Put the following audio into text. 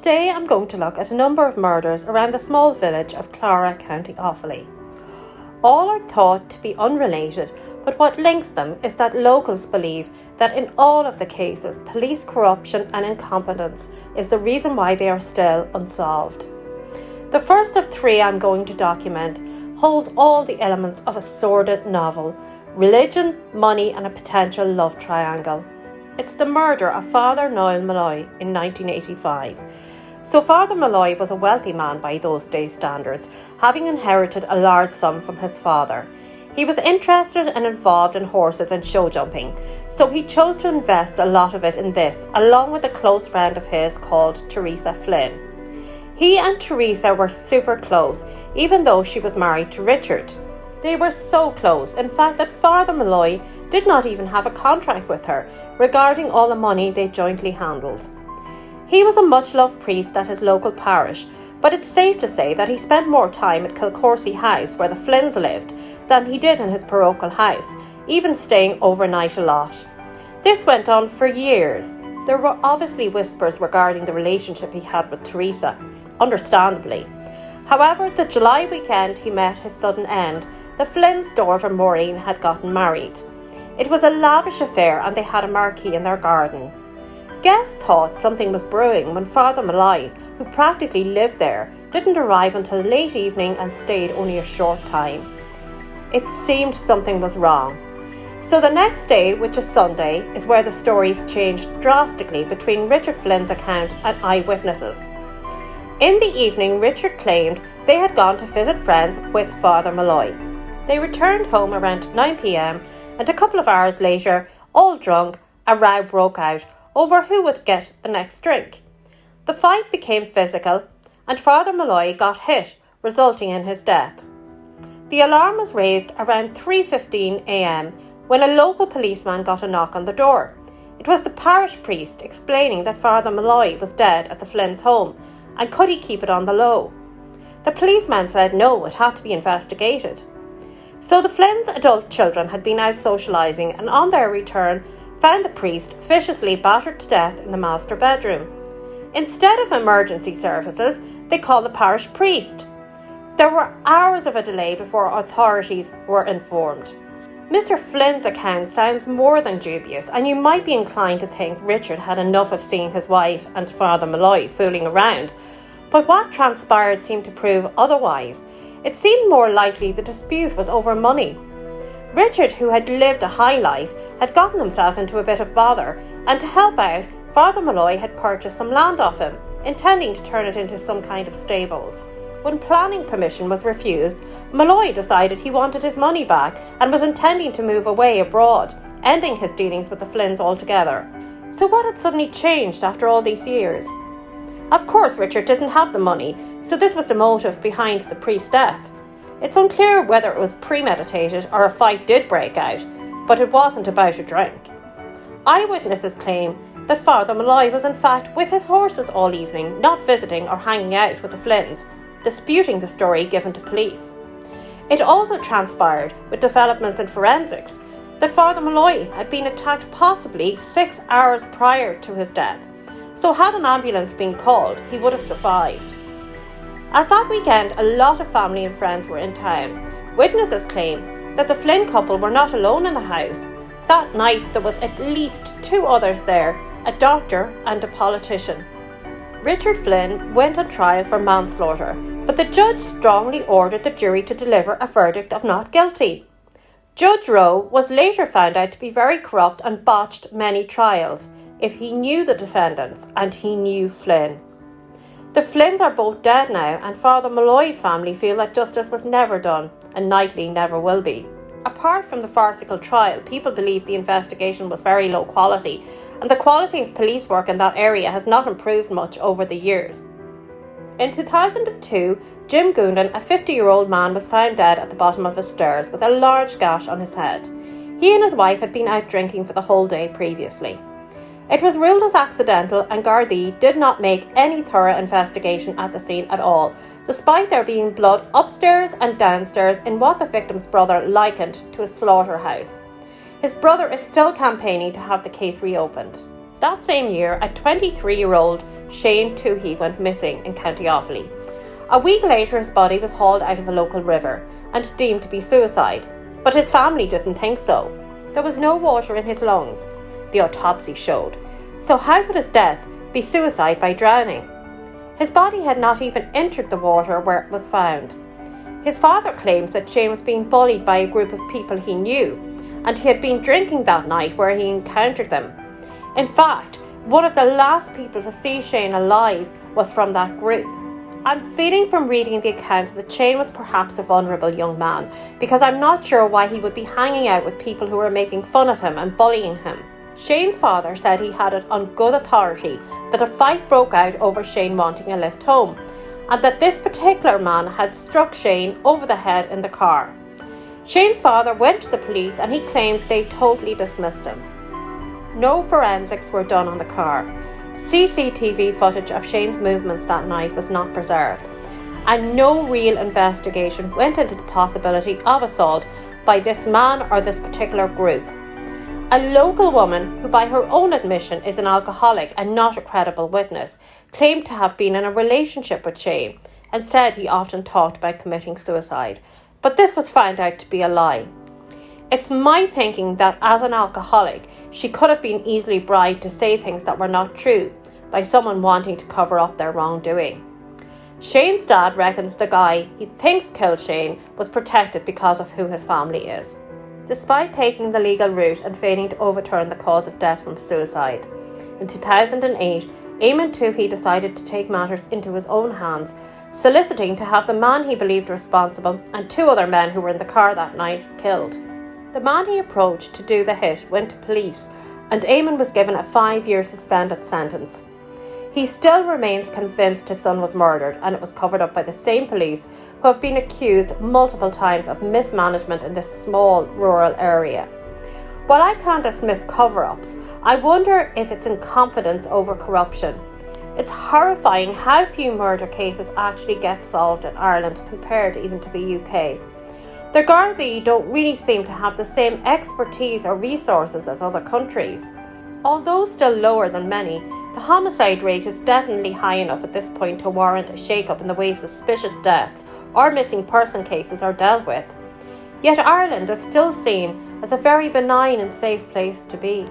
Today I'm going to look at a number of murders around the small village of Clara, County Offaly. All are thought to be unrelated, but what links them is that locals believe that in all of the cases, police corruption and incompetence is the reason why they are still unsolved. The first of three I'm going to document holds all the elements of a sordid novel: religion, money and a potential love triangle. It's the murder of Father Noel Malloy in 1985. So Father Malloy was a wealthy man by those days' standards, having inherited a large sum from his father. He was interested and involved in horses and show jumping, so he chose to invest a lot of it in this, along with a close friend of his called Teresa Flynn. He and Teresa were super close, even though she was married to Richard. They were so close, in fact, that Father Malloy did not even have a contract with her regarding all the money they jointly handled. He was a much-loved priest at his local parish, but it's safe to say that he spent more time at Kilcorsey House, where the Flynns lived, than he did in his parochial house, even staying overnight a lot. This went on for years. There were obviously whispers regarding the relationship he had with Teresa, understandably. However, the July weekend he met his sudden end, the Flynn's daughter Maureen had gotten married. It was a lavish affair and they had a marquee in their garden. Guests thought something was brewing when Father Malloy, who practically lived there, didn't arrive until late evening and stayed only a short time. It seemed something was wrong. So the next day, which is Sunday, is where the stories changed drastically between Richard Flynn's account and eyewitnesses. In the evening, Richard claimed they had gone to visit friends with Father Malloy. They returned home around 9 p.m. and a couple of hours later, all drunk, a row broke out over who would get the next drink. The fight became physical and Father Malloy got hit, resulting in his death. The alarm was raised around 3:15 a.m. when a local policeman got a knock on the door. It was the parish priest explaining that Father Malloy was dead at the Flynn's home and could he keep it on the low. The policeman said no, it had to be investigated. So the Flynn's adult children had been out socialising and on their return found the priest viciously battered to death in the master bedroom. Instead of emergency services, they called the parish priest. There were hours of a delay before authorities were informed. Mr. Flynn's account sounds more than dubious, and you might be inclined to think Richard had enough of seeing his wife and Father Malloy fooling around, but what transpired seemed to prove otherwise. It seemed more likely the dispute was over money. Richard, who had lived a high life, had gotten himself into a bit of bother, and to help out, Father Malloy had purchased some land off him, intending to turn it into some kind of stables. When planning permission was refused, Malloy decided he wanted his money back and was intending to move away abroad, ending his dealings with the Flynn's altogether. So what had suddenly changed after all these years? Of course, Richard didn't have the money, so this was the motive behind the priest's death. It's unclear whether it was premeditated or a fight did break out, but it wasn't about a drink. Eyewitnesses claim that Father Malloy was in fact with his horses all evening, not visiting or hanging out with the Flynn's, disputing the story given to police. It also transpired, with developments in forensics, that Father Malloy had been attacked possibly 6 hours prior to his death, so had an ambulance been called, he would have survived. As that weekend a lot of family and friends were in town, witnesses claim that the Flynn couple were not alone in the house. That night there was at least 2 others there, a doctor and a politician. Richard Flynn went on trial for manslaughter, but the judge strongly ordered the jury to deliver a verdict of not guilty. Judge Rowe was later found out to be very corrupt and botched many trials, if he knew the defendants and he knew Flynn. The Flynn's are both dead now, and Father Malloy's family feel that justice was never done and Knightley never will be. Apart from the farcical trial, people believe the investigation was very low quality, and the quality of police work in that area has not improved much over the years. In 2002, Jim Gundan, a 50-year-old man, was found dead at the bottom of his stairs with a large gash on his head. He and his wife had been out drinking for the whole day previously. It was ruled as accidental, and Gardaí did not make any thorough investigation at the scene at all, despite there being blood upstairs and downstairs in what the victim's brother likened to a slaughterhouse. His brother is still campaigning to have the case reopened. That same year, a 23-year-old Shane Tuhey went missing in County Offaly. A week later, his body was hauled out of a local river and deemed to be suicide, but his family didn't think so. There was no water in his lungs, the autopsy showed. So how could his death be suicide by drowning? His body had not even entered the water where it was found. His father claims that Shane was being bullied by a group of people he knew, and he had been drinking that night where he encountered them. In fact, one of the last people to see Shane alive was from that group. I'm feeling from reading the accounts that Shane was perhaps a vulnerable young man, because I'm not sure why he would be hanging out with people who were making fun of him and bullying him. Shane's father said he had it on good authority that a fight broke out over Shane wanting a lift home, and that this particular man had struck Shane over the head in the car. Shane's father went to the police and he claims they totally dismissed him. No forensics were done on the car. CCTV footage of Shane's movements that night was not preserved, and no real investigation went into the possibility of assault by this man or this particular group. A local woman, who by her own admission is an alcoholic and not a credible witness, claimed to have been in a relationship with Shane and said he often talked about committing suicide, but this was found out to be a lie. It's my thinking that as an alcoholic, she could have been easily bribed to say things that were not true by someone wanting to cover up their wrongdoing. Shane's dad reckons the guy he thinks killed Shane was protected because of who his family is. Despite taking the legal route and failing to overturn the cause of death from suicide, in 2008, Eamonn Toohey decided to take matters into his own hands, soliciting to have the man he believed responsible and 2 other men who were in the car that night killed. The man he approached to do the hit went to police, and Eamonn was given a 5-year suspended sentence. He still remains convinced his son was murdered, and it was covered up by the same police who have been accused multiple times of mismanagement in this small rural area. While I can't dismiss cover-ups, I wonder if it's incompetence over corruption. It's horrifying how few murder cases actually get solved in Ireland compared even to the UK. The Gardaí don't really seem to have the same expertise or resources as other countries. Although still lower than many, the homicide rate is definitely high enough at this point to warrant a shake-up in the way suspicious deaths or missing person cases are dealt with. Yet Ireland is still seen as a very benign and safe place to be.